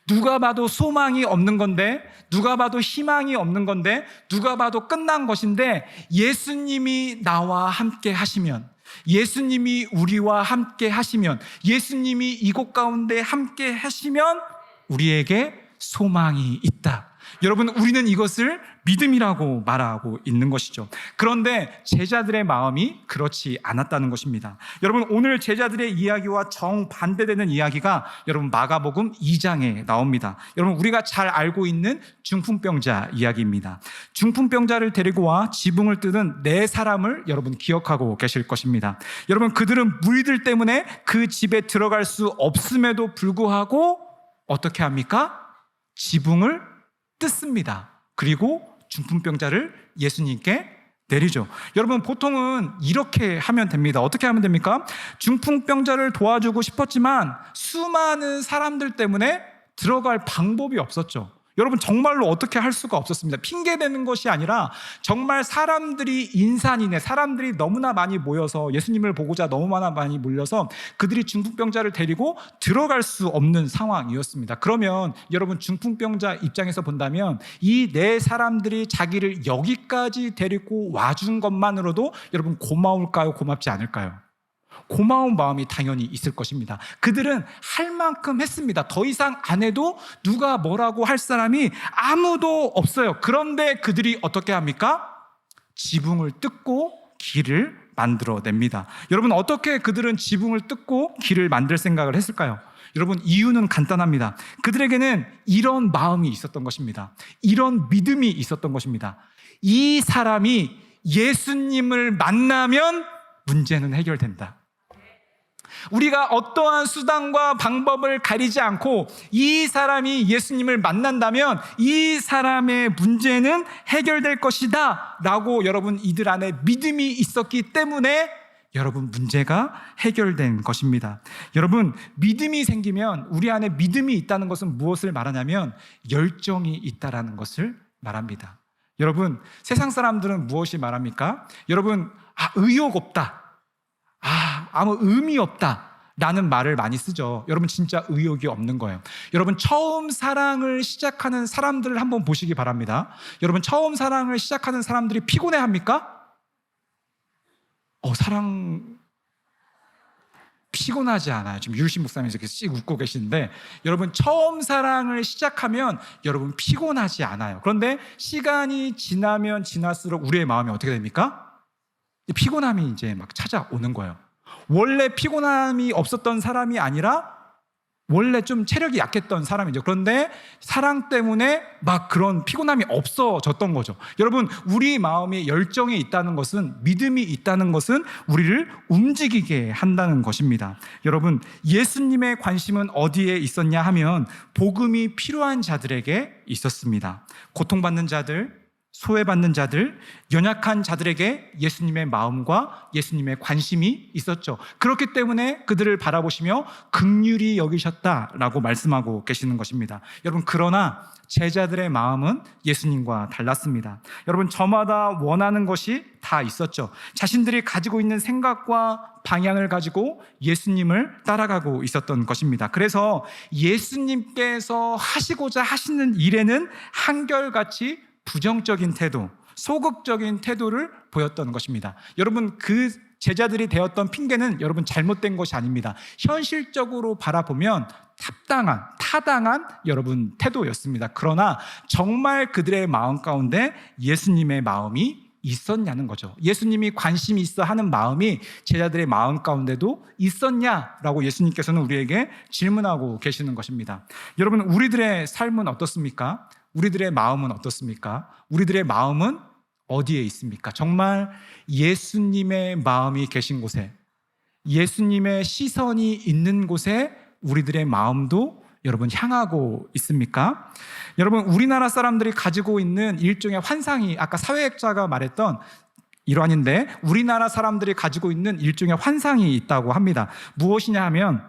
누가 봐도 소망이 없는 건데, 누가 봐도 희망이 없는 건데, 누가 봐도 끝난 것인데 예수님이 나와 함께 하시면, 예수님이 우리와 함께 하시면, 예수님이 이곳 가운데 함께 하시면 우리에게 소망이 있다. 여러분, 우리는 이것을 믿음이라고 말하고 있는 것이죠. 그런데 제자들의 마음이 그렇지 않았다는 것입니다. 여러분, 오늘 제자들의 이야기와 정반대되는 이야기가 여러분 마가복음 2장에 나옵니다. 여러분, 우리가 잘 알고 있는 중풍병자 이야기입니다. 중풍병자를 데리고 와 지붕을 뜯은 네 사람을 여러분 기억하고 계실 것입니다. 여러분, 그들은 무리들 때문에 그 집에 들어갈 수 없음에도 불구하고 어떻게 합니까? 지붕을 뜯습니다. 그리고 중풍병자를 예수님께 내리죠. 여러분, 보통은 이렇게 하면 됩니다. 어떻게 하면 됩니까? 중풍병자를 도와주고 싶었지만 수많은 사람들 때문에 들어갈 방법이 없었죠. 여러분, 정말로 어떻게 할 수가 없었습니다. 핑계대는 것이 아니라 정말 사람들이 인산이네, 사람들이 너무나 많이 모여서 예수님을 보고자 너무나 많이 몰려서 그들이 중풍병자를 데리고 들어갈 수 없는 상황이었습니다. 그러면 여러분, 중풍병자 입장에서 본다면 이 네 사람들이 자기를 여기까지 데리고 와준 것만으로도 여러분 고마울까요? 고맙지 않을까요? 고마운 마음이 당연히 있을 것입니다. 그들은 할 만큼 했습니다. 더 이상 안 해도 누가 뭐라고 할 사람이 아무도 없어요. 그런데 그들이 어떻게 합니까? 지붕을 뜯고 길을 만들어냅니다. 여러분, 어떻게 그들은 지붕을 뜯고 길을 만들 생각을 했을까요? 여러분, 이유는 간단합니다. 그들에게는 이런 마음이 있었던 것입니다. 이런 믿음이 있었던 것입니다. 이 사람이 예수님을 만나면 문제는 해결된다. 우리가 어떠한 수단과 방법을 가리지 않고 이 사람이 예수님을 만난다면 이 사람의 문제는 해결될 것이다 라고 여러분, 이들 안에 믿음이 있었기 때문에 여러분, 문제가 해결된 것입니다. 여러분, 믿음이 생기면, 우리 안에 믿음이 있다는 것은 무엇을 말하냐면 열정이 있다라는 것을 말합니다. 여러분, 세상 사람들은 무엇이 말합니까? 여러분, 의욕 없다, 아무 의미 없다 라는 말을 많이 쓰죠. 여러분, 진짜 의욕이 없는 거예요. 여러분, 처음 사랑을 시작하는 사람들을 한번 보시기 바랍니다. 여러분, 처음 사랑을 시작하는 사람들이 피곤해 합니까? 사랑 피곤하지 않아요. 지금 유일신 목사님이 이렇게 씩 웃고 계시는데, 여러분, 처음 사랑을 시작하면 여러분 피곤하지 않아요. 그런데 시간이 지나면 지날수록 우리의 마음이 어떻게 됩니까? 피곤함이 이제 막 찾아오는 거예요. 원래 피곤함이 없었던 사람이 아니라 원래 좀 체력이 약했던 사람이죠. 그런데 사랑 때문에 막 그런 피곤함이 없어졌던 거죠. 여러분, 우리 마음에 열정이 있다는 것은, 믿음이 있다는 것은 우리를 움직이게 한다는 것입니다. 여러분, 예수님의 관심은 어디에 있었냐 하면 복음이 필요한 자들에게 있었습니다. 고통받는 자들, 소외받는 자들, 연약한 자들에게 예수님의 마음과 예수님의 관심이 있었죠. 그렇기 때문에 그들을 바라보시며 긍휼히 여기셨다라고 말씀하고 계시는 것입니다. 여러분, 그러나 제자들의 마음은 예수님과 달랐습니다. 여러분, 저마다 원하는 것이 다 있었죠. 자신들이 가지고 있는 생각과 방향을 가지고 예수님을 따라가고 있었던 것입니다. 그래서 예수님께서 하시고자 하시는 일에는 한결같이 부정적인 태도, 소극적인 태도를 보였던 것입니다. 여러분, 그 제자들이 되었던 핑계는 여러분 잘못된 것이 아닙니다. 현실적으로 바라보면 타당한 여러분 태도였습니다. 그러나 정말 그들의 마음 가운데 예수님의 마음이 있었냐는 거죠. 예수님이 관심이 있어 하는 마음이 제자들의 마음 가운데도 있었냐라고 예수님께서는 우리에게 질문하고 계시는 것입니다. 여러분, 우리들의 삶은 어떻습니까? 우리들의 마음은 어떻습니까? 우리들의 마음은 어디에 있습니까? 정말 예수님의 마음이 계신 곳에, 예수님의 시선이 있는 곳에 우리들의 마음도 여러분 향하고 있습니까? 여러분, 우리나라 사람들이 가지고 있는 일종의 환상이, 아까 사회학자가 말했던 일환인데, 우리나라 사람들이 가지고 있는 일종의 환상이 있다고 합니다. 무엇이냐 하면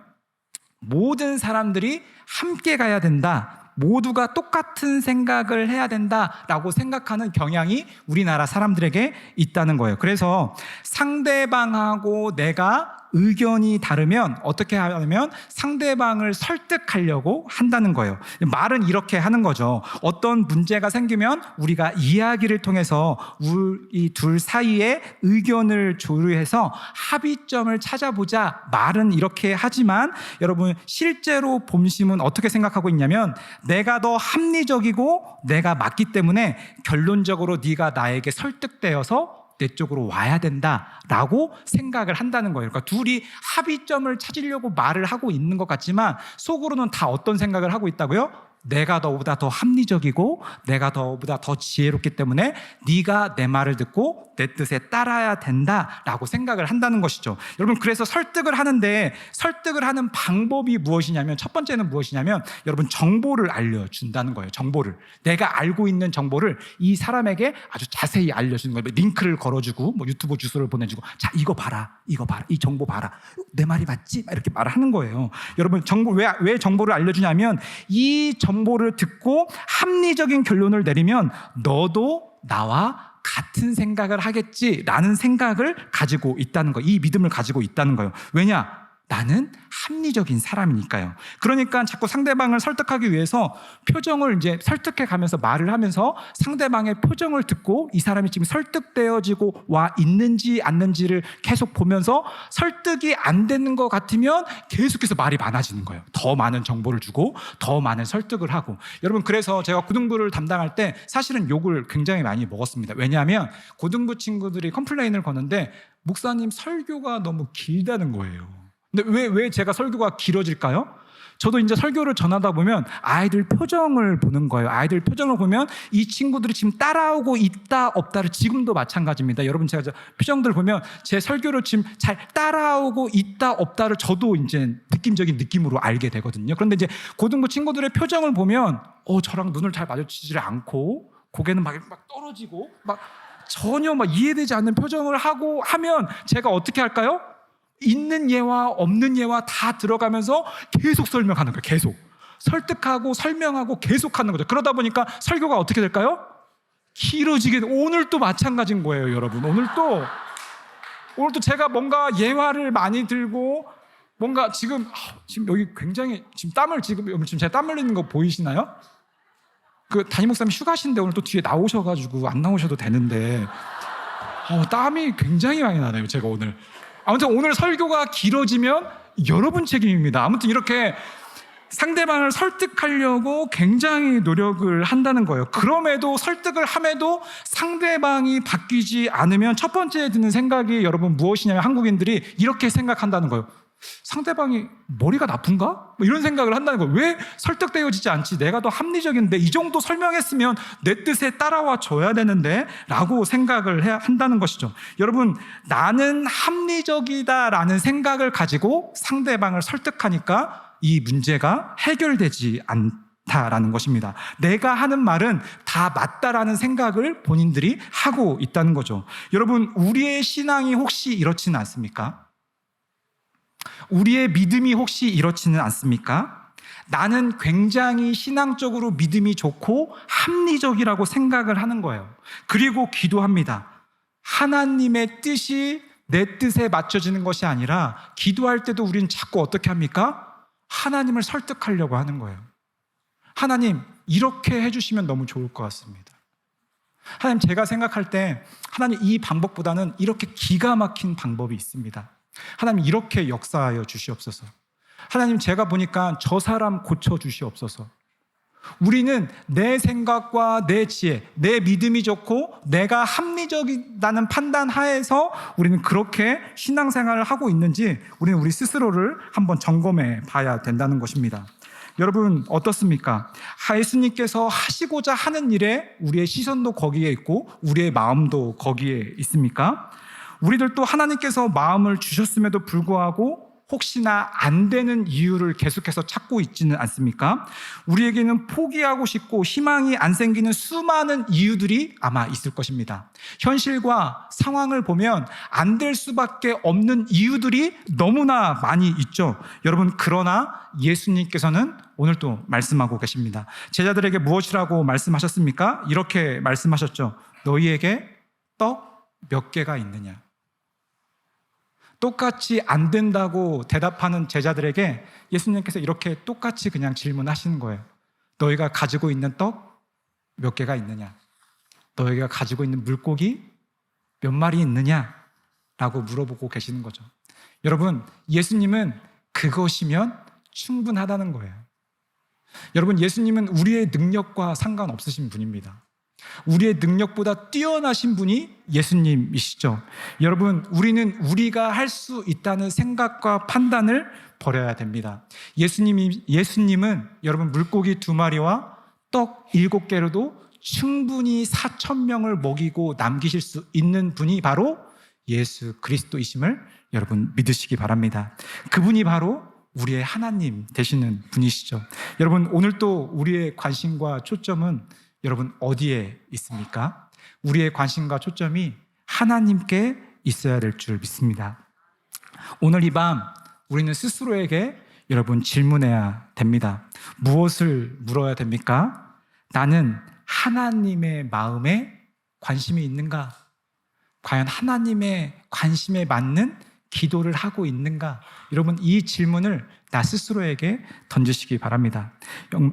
모든 사람들이 함께 가야 된다, 모두가 똑같은 생각을 해야 된다라고 생각하는 경향이 우리나라 사람들에게 있다는 거예요. 그래서 상대방하고 내가 의견이 다르면 어떻게 하냐면 상대방을 설득하려고 한다는 거예요. 말은 이렇게 하는 거죠. 어떤 문제가 생기면 우리가 이야기를 통해서 우리 둘 사이에 의견을 조율해서 합의점을 찾아보자, 말은 이렇게 하지만 여러분, 실제로 본심은 어떻게 생각하고 있냐면 내가 더 합리적이고 내가 맞기 때문에 결론적으로 네가 나에게 설득되어서 내 쪽으로 와야 된다라고 생각을 한다는 거예요. 그러니까 둘이 합의점을 찾으려고 말을 하고 있는 것 같지만 속으로는 다 어떤 생각을 하고 있다고요? 내가 너보다 더 합리적이고 내가 너보다 더 지혜롭기 때문에 네가 내 말을 듣고 내 뜻에 따라야 된다라고 생각을 한다는 것이죠. 여러분, 그래서 설득을 하는데 설득을 하는 방법이 무엇이냐면, 첫 번째는 무엇이냐면 여러분, 정보를 알려준다는 거예요. 정보를, 내가 알고 있는 정보를 이 사람에게 아주 자세히 알려주는 거예요. 링크를 걸어주고 유튜브 주소를 보내주고, 자, 이거 봐라, 이 정보 봐라, 내 말이 맞지? 이렇게 말하는 거예요. 여러분, 정보, 왜 정보를 알려주냐면 이 정보를 듣고 합리적인 결론을 내리면 너도 나와 같은 생각을 하겠지라는 생각을 가지고 있다는 거예요. 이 믿음을 가지고 있다는 거예요. 왜냐? 나는 합리적인 사람이니까요. 그러니까 자꾸 상대방을 설득하기 위해서 표정을 이제 설득해 가면서 말을 하면서 상대방의 표정을 듣고 이 사람이 지금 설득되어지고 와 있는지 않는지를 계속 보면서 설득이 안 되는 것 같으면 계속해서 말이 많아지는 거예요. 더 많은 정보를 주고 더 많은 설득을 하고. 여러분, 그래서 제가 고등부를 담당할 때 사실은 욕을 굉장히 많이 먹었습니다. 왜냐하면 고등부 친구들이 컴플레인을 거는데 목사님 설교가 너무 길다는 거예요. 근데 왜 제가 설교가 길어질까요? 저도 이제 설교를 전하다 보면 아이들 표정을 보는 거예요. 아이들 표정을 보면 이 친구들이 지금 따라오고 있다 없다를, 지금도 마찬가지입니다. 여러분, 제가 표정들 보면 제 설교를 지금 잘 따라오고 있다 없다를 저도 이제 느낌적인 느낌으로 알게 되거든요. 그런데 이제 고등부 친구들의 표정을 보면 저랑 눈을 잘 마주치지 않고 고개는 막 떨어지고 막 전혀 이해되지 않는 표정을 하고 하면 제가 어떻게 할까요? 있는 예와 없는 예와 다 들어가면서 계속 설명하는 거예요. 계속 설득하고 설명하고 계속하는 거죠. 그러다 보니까 설교가 어떻게 될까요? 길어지게. 오늘 또 마찬가지인 거예요, 여러분. 오늘 또 제가 뭔가 예화를 많이 들고 뭔가 지금 여기 굉장히 지금 지금 제가 땀 흘리는 거 보이시나요? 그 담임 목사님 휴가신데 오늘 또 뒤에 나오셔가지고 안 나오셔도 되는데 땀이 굉장히 많이 나네요, 제가 오늘. 아무튼 오늘 설교가 길어지면 여러분 책임입니다. 아무튼 이렇게 상대방을 설득하려고 굉장히 노력을 한다는 거예요. 그럼에도 설득을 함에도 상대방이 바뀌지 않으면 첫 번째 드는 생각이 여러분 무엇이냐면, 한국인들이 이렇게 생각한다는 거예요. 상대방이 머리가 나쁜가? 이런 생각을 한다는 거예요. 왜 설득되어지지 않지? 내가 더 합리적인데, 이 정도 설명했으면 내 뜻에 따라와 줘야 되는데 라고 생각을 한다는 것이죠. 여러분, 나는 합리적이다라는 생각을 가지고 상대방을 설득하니까 이 문제가 해결되지 않다라는 것입니다. 내가 하는 말은 다 맞다라는 생각을 본인들이 하고 있다는 거죠. 여러분, 우리의 신앙이 혹시 이렇지는 않습니까? 우리의 믿음이 혹시 이렇지는 않습니까? 나는 굉장히 신앙적으로 믿음이 좋고 합리적이라고 생각을 하는 거예요. 그리고 기도합니다. 하나님의 뜻이 내 뜻에 맞춰지는 것이 아니라 기도할 때도 우리는 자꾸 어떻게 합니까? 하나님을 설득하려고 하는 거예요. 하나님, 이렇게 해주시면 너무 좋을 것 같습니다. 하나님, 제가 생각할 때 하나님, 이 방법보다는 이렇게 기가 막힌 방법이 있습니다. 하나님, 이렇게 역사하여 주시옵소서. 하나님, 제가 보니까 저 사람 고쳐 주시옵소서. 우리는 내 생각과 내 지혜, 내 믿음이 좋고 내가 합리적이라는 판단 하에서 우리는 그렇게 신앙생활을 하고 있는지 우리는 우리 스스로를 한번 점검해 봐야 된다는 것입니다. 여러분, 어떻습니까? 예수님께서 하시고자 하는 일에 우리의 시선도 거기에 있고 우리의 마음도 거기에 있습니까? 우리들도 하나님께서 마음을 주셨음에도 불구하고 혹시나 안 되는 이유를 계속해서 찾고 있지는 않습니까? 우리에게는 포기하고 싶고 희망이 안 생기는 수많은 이유들이 아마 있을 것입니다. 현실과 상황을 보면 안 될 수밖에 없는 이유들이 너무나 많이 있죠. 여러분, 그러나 예수님께서는 오늘 또 말씀하고 계십니다. 제자들에게 무엇이라고 말씀하셨습니까? 이렇게 말씀하셨죠. 너희에게 떡 몇 개가 있느냐? 똑같이 안 된다고 대답하는 제자들에게 예수님께서 이렇게 똑같이 그냥 질문하시는 거예요. 너희가 가지고 있는 떡 몇 개가 있느냐? 너희가 가지고 있는 물고기 몇 마리 있느냐? 라고 물어보고 계시는 거죠. 여러분, 예수님은 그것이면 충분하다는 거예요. 여러분, 예수님은 우리의 능력과 상관없으신 분입니다. 우리의 능력보다 뛰어나신 분이 예수님이시죠. 여러분, 우리는 우리가 할 수 있다는 생각과 판단을 버려야 됩니다. 예수님은 여러분 물고기 2마리와 떡 7개로도 충분히 4,000명을 먹이고 남기실 수 있는 분이 바로 예수 그리스도이심을 여러분 믿으시기 바랍니다. 그분이 바로 우리의 하나님 되시는 분이시죠. 여러분 오늘 또 우리의 관심과 초점은 여러분 어디에 있습니까? 우리의 관심과 초점이 하나님께 있어야 될 줄 믿습니다. 오늘 이 밤 우리는 스스로에게 여러분 질문해야 됩니다. 무엇을 물어야 됩니까? 나는 하나님의 마음에 관심이 있는가? 과연 하나님의 관심에 맞는 기도를 하고 있는가? 여러분 이 질문을 나 스스로에게 던지시기 바랍니다.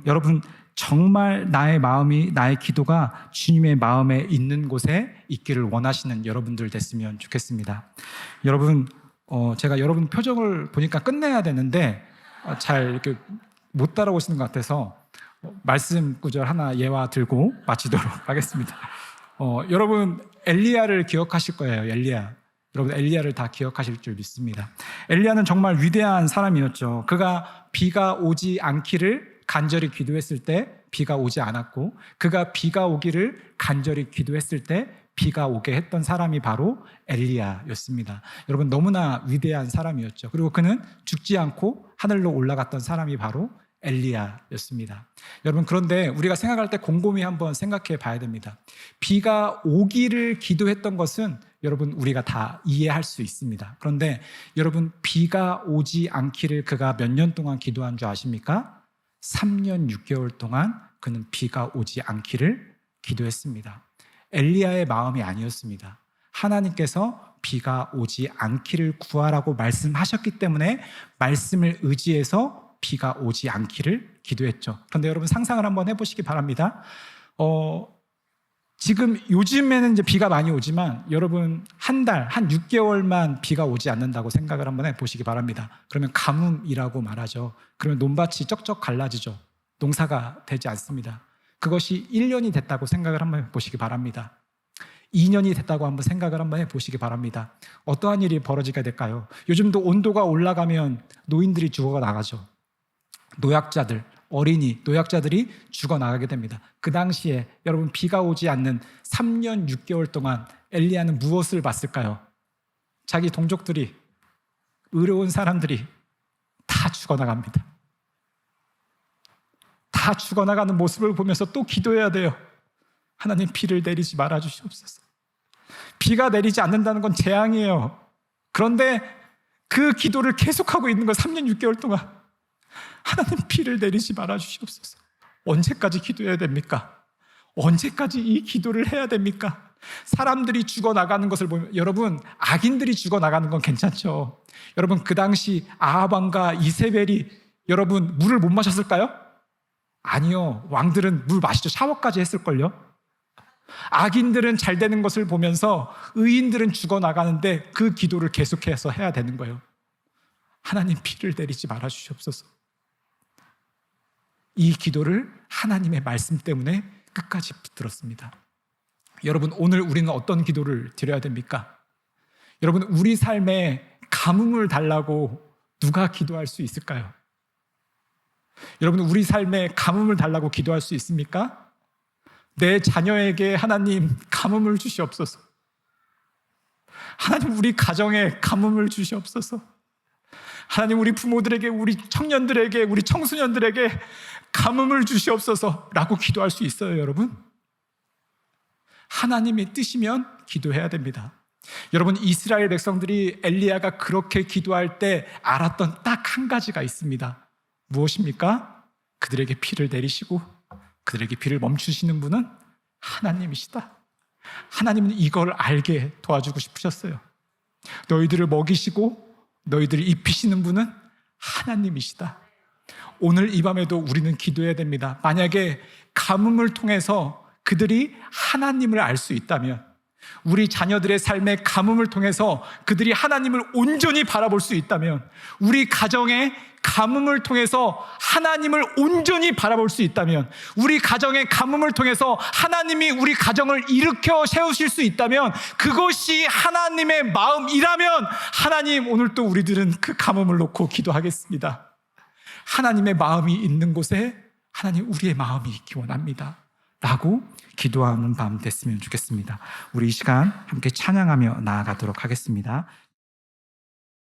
여러분 정말 나의 마음이, 나의 기도가 주님의 마음에 있는 곳에 있기를 원하시는 여러분들 됐으면 좋겠습니다. 여러분 제가 여러분 표정을 보니까 끝내야 되는데 잘 이렇게 못 따라오시는 것 같아서 말씀 구절 하나 예화 들고 마치도록 하겠습니다. 여러분 엘리야를 기억하실 거예요. 여러분 엘리야를 다 기억하실 줄 믿습니다. 엘리야는 정말 위대한 사람이었죠. 그가 비가 오지 않기를 간절히 기도했을 때 비가 오지 않았고, 그가 비가 오기를 간절히 기도했을 때 비가 오게 했던 사람이 바로 엘리야였습니다. 여러분 너무나 위대한 사람이었죠. 그리고 그는 죽지 않고 하늘로 올라갔던 사람이 바로 엘리야였습니다. 여러분 그런데 우리가 생각할 때 곰곰이 한번 생각해 봐야 됩니다. 비가 오기를 기도했던 것은 여러분 우리가 다 이해할 수 있습니다. 그런데 여러분 비가 오지 않기를 그가 몇 년 동안 기도한 줄 아십니까? 3년 6개월 동안 그는 비가 오지 않기를 기도했습니다. 엘리야의 마음이 아니었습니다. 하나님께서 비가 오지 않기를 구하라고 말씀하셨기 때문에 말씀을 의지해서 비가 오지 않기를 기도했죠. 그런데 여러분 상상을 한번 해보시기 바랍니다. 지금 요즘에는 이제 비가 많이 오지만 여러분 한 6개월만 비가 오지 않는다고 생각을 한번 해보시기 바랍니다. 그러면 가뭄이라고 말하죠. 그러면 논밭이 쩍쩍 갈라지죠. 농사가 되지 않습니다. 그것이 1년이 됐다고 생각을 한번 해보시기 바랍니다. 2년이 됐다고 한번 생각을 한번 해보시기 바랍니다. 어떠한 일이 벌어지게 될까요? 요즘도 온도가 올라가면 노인들이 죽어나가죠. 노약자들, 어린이, 노약자들이 죽어나가게 됩니다. 그 당시에 여러분 비가 오지 않는 3년 6개월 동안 엘리야는 무엇을 봤을까요? 자기 동족들이, 의로운 사람들이 다 죽어나갑니다. 다 죽어나가는 모습을 보면서 또 기도해야 돼요. 하나님 비를 내리지 말아 주시옵소서. 비가 내리지 않는다는 건 재앙이에요. 그런데 그 기도를 계속하고 있는 거 3년 6개월 동안 하나님 비를 내리지 말아 주시옵소서. 언제까지 기도해야 됩니까? 언제까지 이 기도를 해야 됩니까? 사람들이 죽어나가는 것을 보면 여러분 악인들이 죽어나가는 건 괜찮죠. 여러분 그 당시 아합 왕과 이세벨이 여러분 물을 못 마셨을까요? 아니요. 왕들은 물 마시죠. 샤워까지 했을걸요. 악인들은 잘 되는 것을 보면서 의인들은 죽어나가는데 그 기도를 계속해서 해야 되는 거예요. 하나님 비를 내리지 말아 주시옵소서. 이 기도를 하나님의 말씀 때문에 끝까지 붙들었습니다. 여러분 오늘 우리는 어떤 기도를 드려야 됩니까? 여러분 우리 삶에 가뭄을 달라고 누가 기도할 수 있을까요? 여러분 우리 삶에 가뭄을 달라고 기도할 수 있습니까? 내 자녀에게 하나님 가뭄을 주시옵소서. 하나님 우리 가정에 가뭄을 주시옵소서. 하나님 우리 부모들에게, 우리 청년들에게, 우리 청소년들에게 가뭄을 주시옵소서라고 기도할 수 있어요. 여러분 하나님의 뜻이면 기도해야 됩니다. 여러분 이스라엘 백성들이 엘리야가 그렇게 기도할 때 알았던 딱 한 가지가 있습니다. 무엇입니까? 그들에게 비를 내리시고 그들에게 비를 멈추시는 분은 하나님이시다. 하나님은 이걸 알게 도와주고 싶으셨어요. 너희들을 먹이시고 너희들을 입히시는 분은 하나님이시다. 오늘 이 밤에도 우리는 기도해야 됩니다. 만약에 가뭄을 통해서 그들이 하나님을 알 수 있다면, 우리 자녀들의 삶의 가뭄을 통해서 그들이 하나님을 온전히 바라볼 수 있다면, 우리 가정의 가뭄을 통해서 하나님을 온전히 바라볼 수 있다면, 우리 가정의 가뭄을 통해서 하나님이 우리 가정을 일으켜 세우실 수 있다면, 그것이 하나님의 마음이라면 하나님, 오늘 또 우리들은 그 가뭄을 놓고 기도하겠습니다. 하나님의 마음이 있는 곳에 하나님, 우리의 마음이 있기 원합니다 라고 기도하는 밤 됐으면 좋겠습니다. 우리 이 시간 함께 찬양하며 나아가도록 하겠습니다.